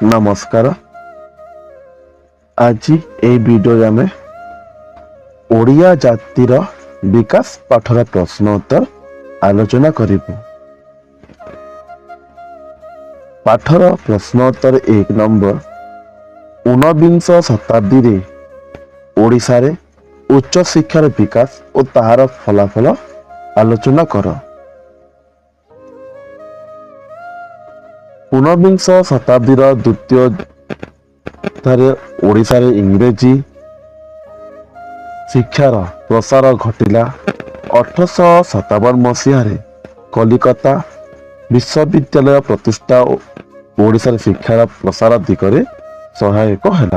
नमस्कार। आज ये वीडियो में ओडिया जातिर विकास पाठर प्रश्न उत्तर आलोचना करिबु। पाठर प्रश्न उत्तर 1 नंबर 19 शताब्दी रे ओडिशा रे उच्च शिक्षार विकास और ताहार फलाफल आलोचना कर। 19 शताब्दी द्वितीय ओडिशा रे इंग्रेजी शिक्षार प्रसार घटिला। 1857 मसीह कलिकता विश्वविद्यालय प्रतिष्ठा ओडिशा शिक्षार प्रसार दिगरे सहायक है।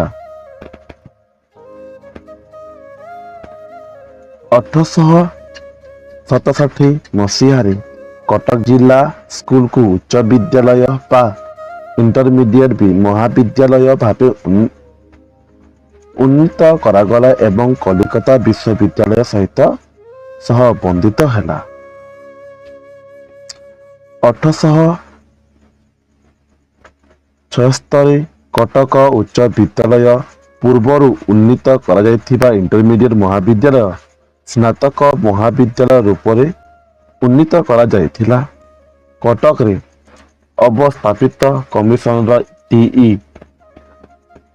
1867 मसीह कटक जिला स्कूल को उच्च विद्यालय बा इंटरमीडिएट भी महाविद्यालय भावे उन्नीत करागला एवं कलिकता विश्वविद्यालय सहित सहबंधित है। 1876 कटक उच्च विद्यालय पूर्वर उन्नीत करा इंटरमीडिएट महाविद्यालय स्नातक महाविद्यालय रूप में उन्नीत करा जायथिला। कटक रे अवस्थापित कमिशनर टीई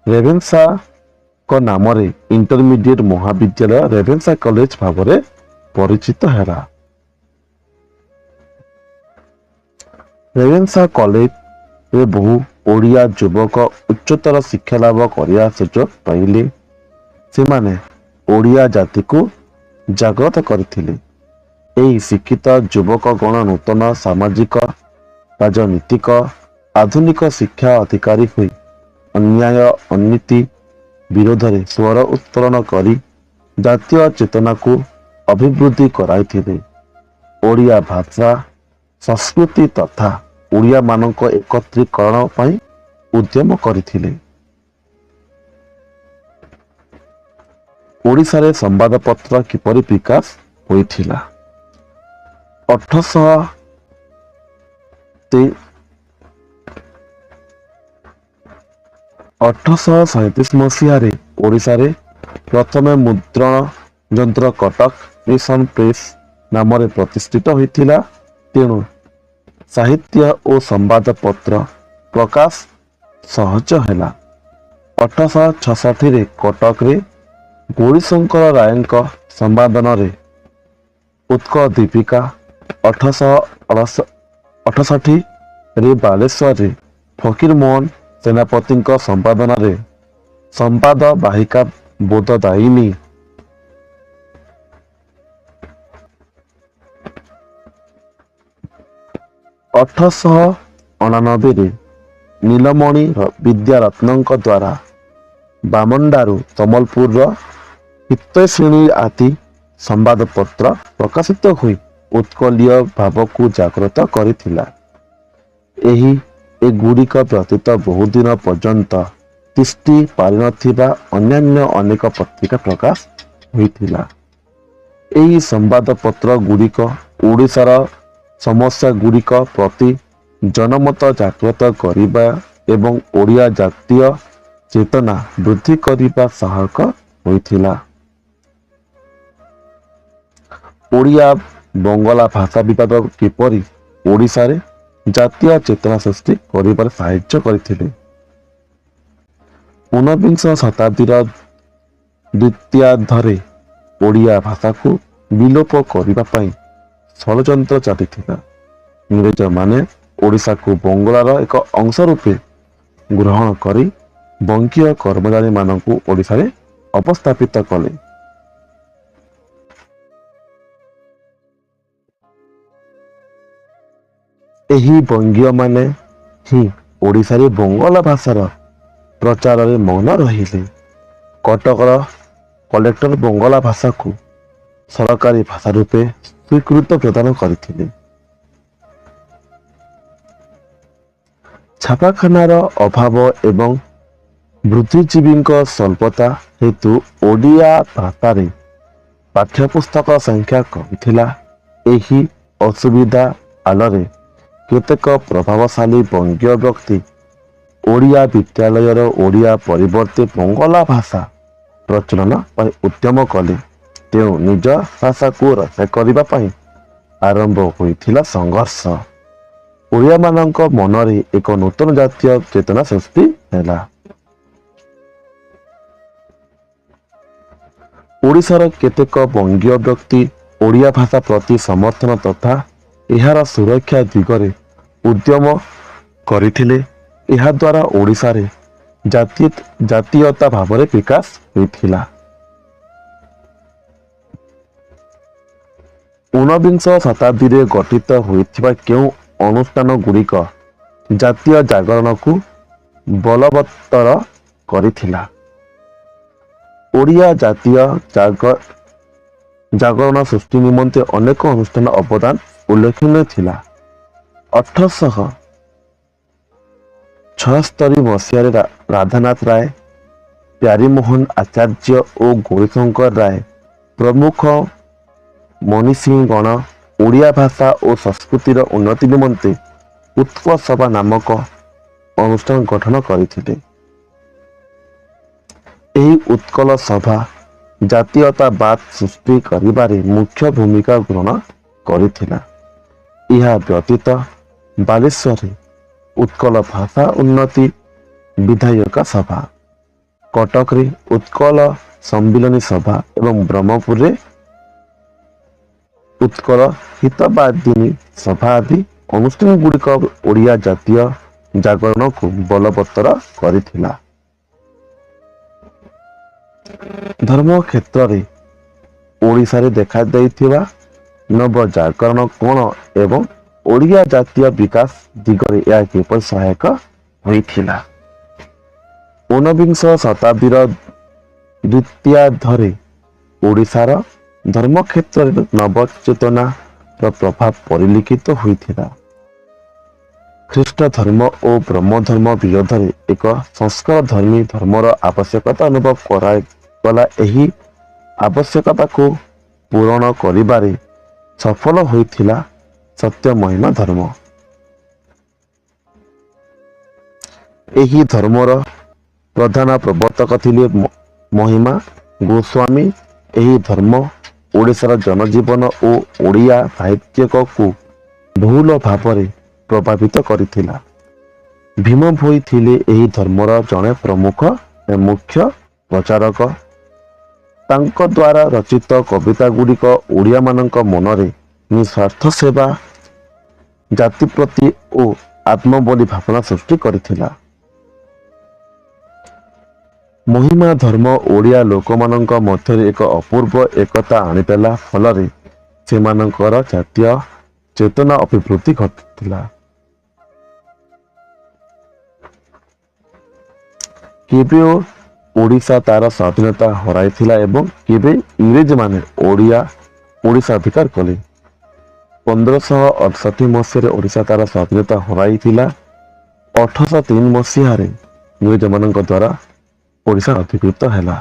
रेवेन्सा को नाम रे इंटरमीडिएट महाविद्यालय रेवेन्सा कॉलेज भाव में परिचित है। रेवेन्सा कॉलेज रे बहु ओडिया युवक उच्चतर शिक्षा लाभ करने सुजोग पाइले। से ओडिया जाति को जागृत करथिले। एही शिक्षित युवक गण नूतन सामाजिक राजनीतिक आधुनिक शिक्षा अधिकारी हुई अन्याय अनीति विरोध में स्वर उत्तोलन करी जातीय चेतना को अभिवृद्धि कराइथिले। ओडिया भाषा संस्कृति तथा ओडिया मानक एकत्रीकरण पई उद्यम करथिले। ओडिशा रे संवादपत्र किपरि विकास होइथिला। 1837 मसीह ओडिशा रे प्रथम मुद्रण यंत्र कटक मिशन प्रेस नाम प्रतिष्ठित होइथिला। तेणु साहित्य और संवादपत्र प्रकाश सहज है। 1866 कटक रे गौरीशंकर रायंक संवादन रे उत्कल दीपिका 1868 रे बालेश्वर रे फकीर मोहन सेनापति संपादन रे संवाद वाहिका बोधदायिनी 1899 रे नीलमणि विद्यारत्न द्वारा बामंडारू तमलपुर हितैषिणी आदि संवादपत्र प्रकाशित हुई उत्कलीय भाव को जागृत करिथिला। एगुड़िक व्यतीत बहुदिन पर्यंत तिष्टि पारिनथिबा अन्यान्य अनेक पत्रिका प्रकाश होइथिला। एही संवादपत्र गुड़िक ओडिशार समस्या गुड़िक प्रति जनमत जागृत करिबा एवं ओडिया जातीय चेतना वृद्धि करिबा सहायक होइथिला। ओडिया बंगला भाषा विवाद किपरि ओडिशा रे जातीय चेतना सृष्टि करिबार साहाय्य करथिले। 19 शताब्दी द्वितीयार्धरे ओडिया भाषा को विलोप करिबा पई षड्यंत्र चलिथिला। इंग्रेज माने ओडिशा को बंगलार एक अंश रूपे ग्रहण करी बंकीय कर्मचारी मानकु ओडिशा रे अवस्थापित कले। एही बंगीय माने ही ओडिशा रे बंगला भाषार प्रचार रे मौन रहिले। कटकर कलेक्टर बंगला भाषा को सरकारी भाषा रूपे स्वीकृत प्रदान करथिले। छापाखानार अभाव एवं बुद्धिजीवी स्वल्पता हेतु ओडिया भाषा रे पाठ्यपुस्तक संख्या कम थिला। एही असुविधा आलरे केतेक प्रभावशाली बंगीय व्यक्ति ଓଡ଼ିଆ ବିଦ୍ୟାଳୟର ଓଡ଼ିଆ ପରିବର୍ତ୍ତେ ବଙ୍ଗଳା ଭାଷା ପ୍ରଚଳନ ପାଇଁ ଉଦ୍ୟମ କଲେ। ତେଣୁ ନିଜ ଭାଷାକୁ ରକ୍ଷା କରିବା ପାଇଁ ଆରମ୍ଭ ହୋଇଥିଲା ସଂଘର୍ଷ। ଓଡ଼ିଆମାନଙ୍କ ମନରେ ଏକ ନୂତନ ଜାତୀୟ ଚେତନା ସୃଷ୍ଟି ହେଲା। ଓଡ଼ିଶାର କେତେକ ବଙ୍ଗୀୟ ବ୍ୟକ୍ତି ଓଡ଼ିଆ ଭାଷା ପ୍ରତି ସମର୍ଥନ ତଥା ଏହାର ସୁରକ୍ଷା ଦିଗରେ ଉଦ୍ୟମ କରିଥିଲେ। ଏହାଦ୍ୱାରା ଓଡ଼ିଶାରେ ଜାତୀୟତା ଭାବରେ ବିକାଶ ହୋଇଥିଲା। ଊନବିଂଶ ଶତାବ୍ଦୀରେ ଗଠିତ ହୋଇଥିବା କେଉଁ ଅନୁଷ୍ଠାନ ଗୁଡ଼ିକ ଜାତୀୟ ଜାଗରଣକୁ ବଳବତ୍ତର କରିଥିଲା? ଓଡ଼ିଆ ଜାତୀୟ ଜାଗରଣ ସୃଷ୍ଟି ନିମନ୍ତେ ଅନେକ ଅନୁଷ୍ଠାନ ଅବଦାନ ଉଲ୍ଲେଖନୀୟ ଥିଲା। 1876 ମସିହାରେ ରାଧାନାଥ ରାୟ, ପ୍ୟାରୀମୋହନ ଆଚାର୍ଯ୍ୟ ଓ ଗୌରୀଶଙ୍କର ରାୟ ପ୍ରମୁଖ ମନୀଷୀଗଣ ଓଡ଼ିଆ ଭାଷା ଓ ସଂସ୍କୃତିର ଉନ୍ନତି ନିମନ୍ତେ ଉତ୍କଳ ସଭା ନାମକ ଅନୁଷ୍ଠାନ ଗଠନ କରିଥିଲେ। ଏହି ଉତ୍କଳ ସଭା ଜାତୀୟତାବାଦ ସୃଷ୍ଟି କରିବାରେ ମୁଖ୍ୟ ଭୂମିକା ଗ୍ରହଣ କରିଥିଲା। ଏହା ବ୍ୟତୀତ ବାଲେଶ୍ୱରରେ ଉତ୍କଳ ଭାଷା ଉନ୍ନତି ବିଧାୟକ ସଭା, କଟକରେ ଉତ୍କଳ ସମ୍ମିଳନୀ ସଭା ଏବଂ ବ୍ରହ୍ମପୁରରେ ଉତ୍କଳ ହିତବାଦିନୀ ସଭା ଆଦି ଅନୁଷ୍ଠାନ ଗୁଡ଼ିକ ଓଡ଼ିଆ ଜାତୀୟ ଜାଗରଣକୁ ବଳବତ୍ତର କରିଥିଲା। ଧର୍ମ କ୍ଷେତ୍ରରେ ଓଡ଼ିଶାରେ ଦେଖାଯାଇଥିବା ନବଜାଗରଣ କ'ଣ ଏବଂ ଓଡ଼ିଆ ଜାତୀୟ ବିକାଶ ଦିଗରେ ଏହା କିପରି ସହାୟକ ହୋଇଥିଲା? ଊନବିଂଶ ଶତାବ୍ଦୀର ଦ୍ୱିତୀୟାର୍ଦ୍ଧରେ ଓଡ଼ିଶାର ଧର୍ମ କ୍ଷେତ୍ରରେ ନବଚେତନାର ପ୍ରଭାବ ପରିଲକ୍ଷିତ ହୋଇଥିଲା। ଖ୍ରୀଷ୍ଟ ଧର୍ମ ଓ ବ୍ରହ୍ମ ଧର୍ମ ବିରୋଧରେ ଏକ ସଂସ୍କାର ଧର୍ମୀ ଧର୍ମର ଆବଶ୍ୟକତା ଅନୁଭବ କରାଗଲା। ଏହି ଆବଶ୍ୟକତାକୁ ପୂରଣ କରିବାରେ ସଫଳ ହୋଇଥିଲା ସତ୍ୟମହିମା ଧର୍ମ। ଏହି ଧର୍ମର ପ୍ରଧାନ ପ୍ରବର୍ତ୍ତକ ଥିଲେ ମହିମା ଗୋସ୍ୱାମୀ। ଏହି ଧର୍ମ ଓଡ଼ିଶାର ଜନଜୀବନ ଓ ଓଡ଼ିଆ ସାହିତ୍ୟିକକୁ ବହୁଳ ଭାବରେ ପ୍ରଭାବିତ କରିଥିଲା। ଭୀମ ଭୋଇ ଥିଲେ ଏହି ଧର୍ମର ଜଣେ ମୁଖ୍ୟ ପ୍ରଚାରକ। ତାଙ୍କ ଦ୍ୱାରା ରଚିତ କବିତା ଗୁଡ଼ିକ ଓଡ଼ିଆମାନଙ୍କ ମନରେ ନିଃସ୍ୱାର୍ଥ ସେବା, ଜାତି ପ୍ରତି ଓ ଆତ୍ମବଳୀ ଭାବନା ସୃଷ୍ଟି କରିଥିଲା। ମହିମା ଧର୍ମ ଓଡ଼ିଆ ଲୋକମାନଙ୍କ ମଧ୍ୟରେ ଏକ ଅପୂର୍ବ ଏକତା ଆଣିଦେଲା, ଫଳରେ ସେମାନଙ୍କର ଜାତୀୟ ଚେତନା ଅଭିବୃଦ୍ଧି ଘଟିଥିଲା। କେବେ ଓଡ଼ିଶା ତାର ସ୍ୱାଧୀନତା ହରାଇଥିଲା ଏବଂ କେବେ ଇଂରେଜମାନେ ଓଡ଼ିଶା ଅଧିକାର କଲେ? 1568 ମସିହାରେ ଓଡ଼ିଶା ତାର ସ୍ୱାଧୀନତା ହରାଇଥିଲା। 1803 ମସିହାରେ ଇଂରେଜମାନଙ୍କ ଦ୍ୱାରା ଓଡ଼ିଶା ଅଧିକୃତ ହେଲା।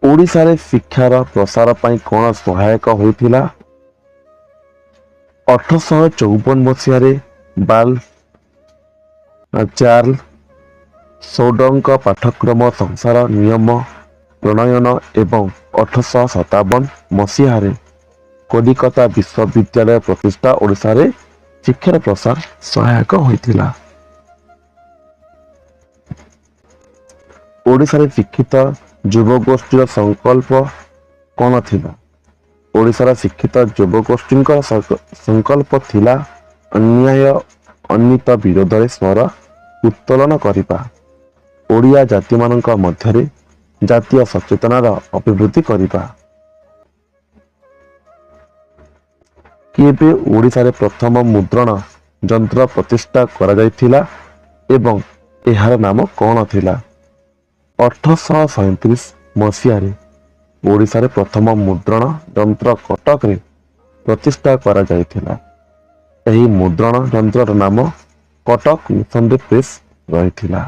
ଓଡ଼ିଶାରେ ଶିକ୍ଷାର ପ୍ରସାର ପାଇଁ କ'ଣ ସହାୟକ ହୋଇଥିଲା? 1854 ମସିହାରେ ଚାର୍ଲ ସୌଡଙ୍କ ପାଠ୍ୟକ୍ରମ ସଂସାର ନିୟମ ପ୍ରଣୟନ ଏବଂ 1857 ମସିହାରେ କଲିକତା ବିଶ୍ୱବିଦ୍ୟାଳୟ ପ୍ରତିଷ୍ଠା ଓଡ଼ିଶାରେ ଶିକ୍ଷାର ପ୍ରସାର ସହାୟକ ହୋଇଥିଲା। ଓଡ଼ିଶାରେ ଶିକ୍ଷିତ ଯୁବଗୋଷ୍ଠୀର ସଂକଳ୍ପ କ'ଣ ଥିଲା? ଓଡ଼ିଶାର ଶିକ୍ଷିତ ଯୁବଗୋଷ୍ଠୀଙ୍କର ସଂକଳ୍ପ ଥିଲା ଅନ୍ୟାୟ ଅନୀତି ବିରୋଧରେ ସ୍ୱର ଉତ୍ତୋଳନ କରିବା, ଓଡ଼ିଆ ଜାତିମାନଙ୍କ ମଧ୍ୟରେ ଜାତୀୟ ସଚେତନତାର ଅଭିବୃଦ୍ଧି କରିବା। କେବେ ଓଡ଼ିଶାରେ ପ୍ରଥମ ମୁଦ୍ରଣ ଯନ୍ତ୍ର ପ୍ରତିଷ୍ଠା କରାଯାଇଥିଲା ଏବଂ ଏହାର ନାମ କ'ଣ ଥିଲା? 1837 ମସିହାରେ ଓଡ଼ିଶାରେ ପ୍ରଥମ ମୁଦ୍ରଣ ଯନ୍ତ୍ର କଟକରେ ପ୍ରତିଷ୍ଠା କରାଯାଇଥିଲା। ଏହି ମୁଦ୍ରଣ ଯନ୍ତ୍ରର ନାମ କଟକ ମିଶନାରୀ ପ୍ରେସ୍ ରହିଥିଲା।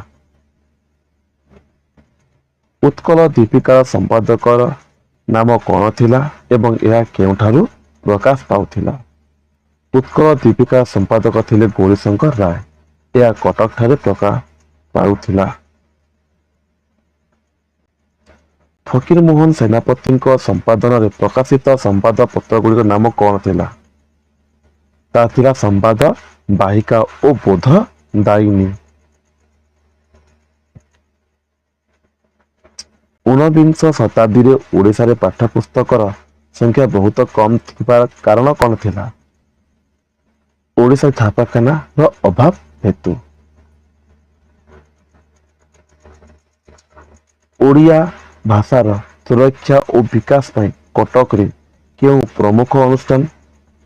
ଉତ୍କଳ ଦୀପିକାର ସମ୍ପାଦକର ନାମ କ'ଣ ଥିଲା ଏବଂ ଏହା କେଉଁଠାରୁ ପ୍ରକାଶ ପାଉଥିଲା? ଉତ୍କଳ ଦୀପିକା ସମ୍ପାଦକ ଥିଲେ ଗୌରୀଶଙ୍କର ରାୟ। ଏହା କଟକଠାରେ ପ୍ରକାଶ ପାଉଥିଲା। ଫକୀରମୋହନ ସେନାପତିଙ୍କ ସମ୍ପାଦନାରେ ପ୍ରକାଶିତ ସମ୍ବାଦପତ୍ରଗୁଡ଼ିକ ନାମ କଣ ଥିଲା? ତାହା ଥିଲା ସମ୍ବାଦ, ବାହିକା ଓ ବୋଧ ଦାୟିନୀ। ଊନବିଂଶ ଶତାବ୍ଦୀରେ ଓଡ଼ିଶାରେ ପାଠ୍ୟପୁସ୍ତକର ସଂଖ୍ୟା ବହୁତ କମ୍ ଥିବାର କାରଣ କଣ ଥିଲା? ଓଡ଼ିଶା ଛାପାଖାନାର ଅଭାବ ହେତୁ। ଓଡ଼ିଆ ଭାଷାର ସୁରକ୍ଷା ଓ ବିକାଶ ପାଇଁ କଟକରେ କେଉଁ ପ୍ରମୁଖ ଅନୁଷ୍ଠାନ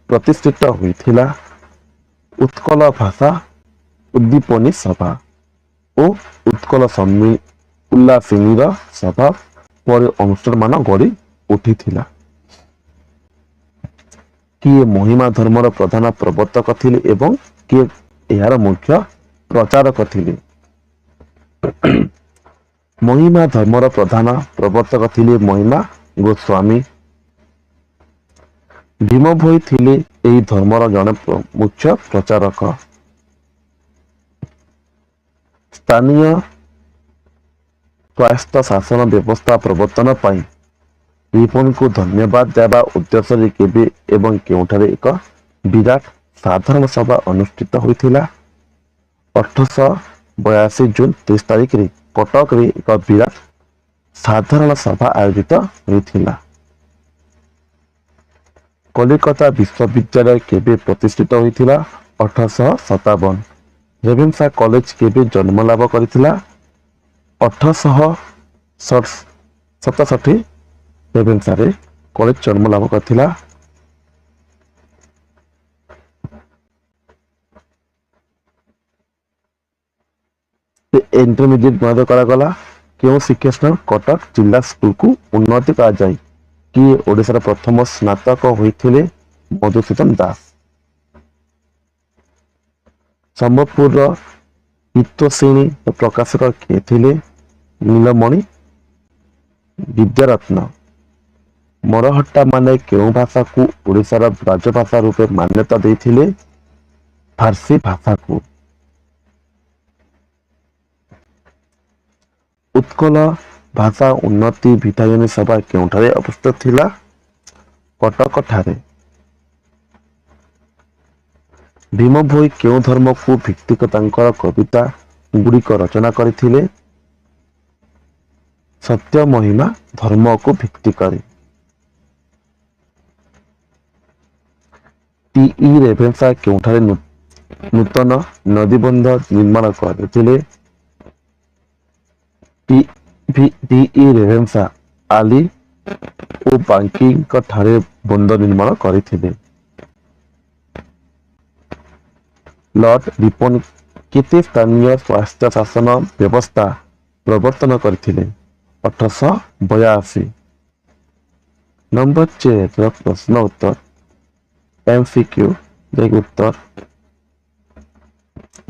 ପ୍ରତିଷ୍ଠିତ ହୋଇଥିଲା? ଉତ୍କଳ ଭାଷା ଉଦ୍ଦୀପନୀ ସଭା ଓ ଉତ୍କଳ ଉଲ୍ଲାସିନୀର ସଭା ପରି ଅନୁଷ୍ଠାନମାନ ଗଢ଼ି ଉଠିଥିଲା। କିଏ ମହିମା ଧର୍ମର ପ୍ରଧାନ ପ୍ରବର୍ତ୍ତକ ଥିଲେ ଏବଂ କିଏ ଏହାର ମୁଖ୍ୟ ପ୍ରଚାରକ ଥିଲେ? ମହିମା ଧର୍ମର ପ୍ରଧାନ ପ୍ରବର୍ତ୍ତକ ଥିଲେ ମହିମା ଗୋସ୍ୱାମୀ। ଭୀମ ଭୋଇ ଥିଲେ ଏହି ଧର୍ମର ଜଣେ ମୁଖ୍ୟ ପ୍ରଚାରକ। ସ୍ଥାନୀୟ ସ୍ୱାୟତ୍ତ ଶାସନ ବ୍ୟବସ୍ଥା ପ୍ରବର୍ତ୍ତନ ପାଇଁ ରିପନଙ୍କୁ ଧନ୍ୟବାଦ ଦେବା ଉଦ୍ଦେଶ୍ୟରେ କେବେ ଏବଂ କେଉଁଠାରେ ଏକ ବିରାଟ ସାଧାରଣ ସଭା ଅନୁଷ୍ଠିତ ହୋଇଥିଲା? 1882 ଜୁନ 30 ତାରିଖରେ କଟକରେ ଏକ ବିରାଟ ସାଧାରଣ ସଭା ଆୟୋଜିତ ହୋଇଥିଲା। କଲିକତା ବିଶ୍ୱବିଦ୍ୟାଳୟ କେବେ ପ୍ରତିଷ୍ଠିତ ହୋଇଥିଲା? 1857। ରେଭେନ୍ସା କଲେଜ କେବେ ଜନ୍ମ ଲାଭ କରିଥିଲା? 1867। ରେଭେନ୍ସାରେ କଲେଜ ଜନ୍ମ ଲାଭ କରିଥିଲା। ଇଣ୍ଟରମିଡିଏଟ ମଧ୍ୟ କରାଗଲା। କେଉଁ ଶିକ୍ଷାନୁଷ୍ଠାନ କଟକ ଜିଲ୍ଲା ସ୍କୁଲକୁ ଉନ୍ନତି କରାଯାଇ? କିଏ ଓଡ଼ିଶାର ପ୍ରଥମ ସ୍ନାତକ ହୋଇଥିଲେ? ମଧୁସୂଦନ ଦାସ। ସମ୍ବଲପୁରର ହିତୈଷିଣୀ ପ୍ରକାଶକ କିଏ ଥିଲେ? ନୀଳମଣି ବିଦ୍ୟାରତ୍ନ। ମରହଟ୍ଟା ମାନେ କେଉଁ ଭାଷାକୁ ଓଡ଼ିଶାର ରାଜଭାଷା ରୂପେ ମାନ୍ୟତା ଦେଇଥିଲେ? ଫାର୍ସି ଭାଷାକୁ। ଉତ୍କଳ ଭାଷା ଉନ୍ନତି ବିଧାୟିନୀ ସଭା କେଉଁଠାରେ ଅବସ୍ଥିତ ଥିଲା? କଟକଠାରେ। ଭୀମ ଭୋଇ କେଉଁ ଧର୍ମକୁ ଭିତ୍ତିକ ତାଙ୍କର କବିତା ଗୁଡ଼ିକ ରଚନା କରିଥିଲେ? ସତ୍ୟ ମହିମା ଧର୍ମକୁ ଭିତ୍ତି କରି। ଟି.ଇ. ରେଭେନ୍ସା କେଉଁଠାରେ ନୂତନ ନଦୀବନ୍ଧ ନିର୍ମାଣ କରିଥିଲେ? ଟି.ଇ. ରେଭେନ୍ସା ଆଲି ଓ ବାଙ୍କିଙ୍କ ଠାରେ ବନ୍ଧ ନିର୍ମାଣ କରିଥିଲେ। ଲର୍ଡ ରିପନ କେତେ ସ୍ଥାନୀୟ ସ୍ୱାୟତ୍ତ ଶାସନ ବ୍ୟବସ୍ଥା ପ୍ରବର୍ତ୍ତନ କରିଥିଲେ? 1882। ନମ୍ବର 4 ପ୍ରଶ୍ନ ଉତ୍ତର MCQ ଯାଇକି ଉତ୍ତର।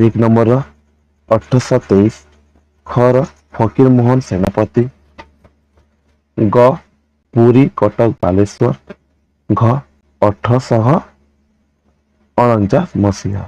1 ନମ୍ବର 1823। ଖର ଫକୀରମୋହନ ସେନାପତି। ଗ ପୁରୀ କଟକ ବାଲେଶ୍ୱର। ଘ 1849 ମସିହା।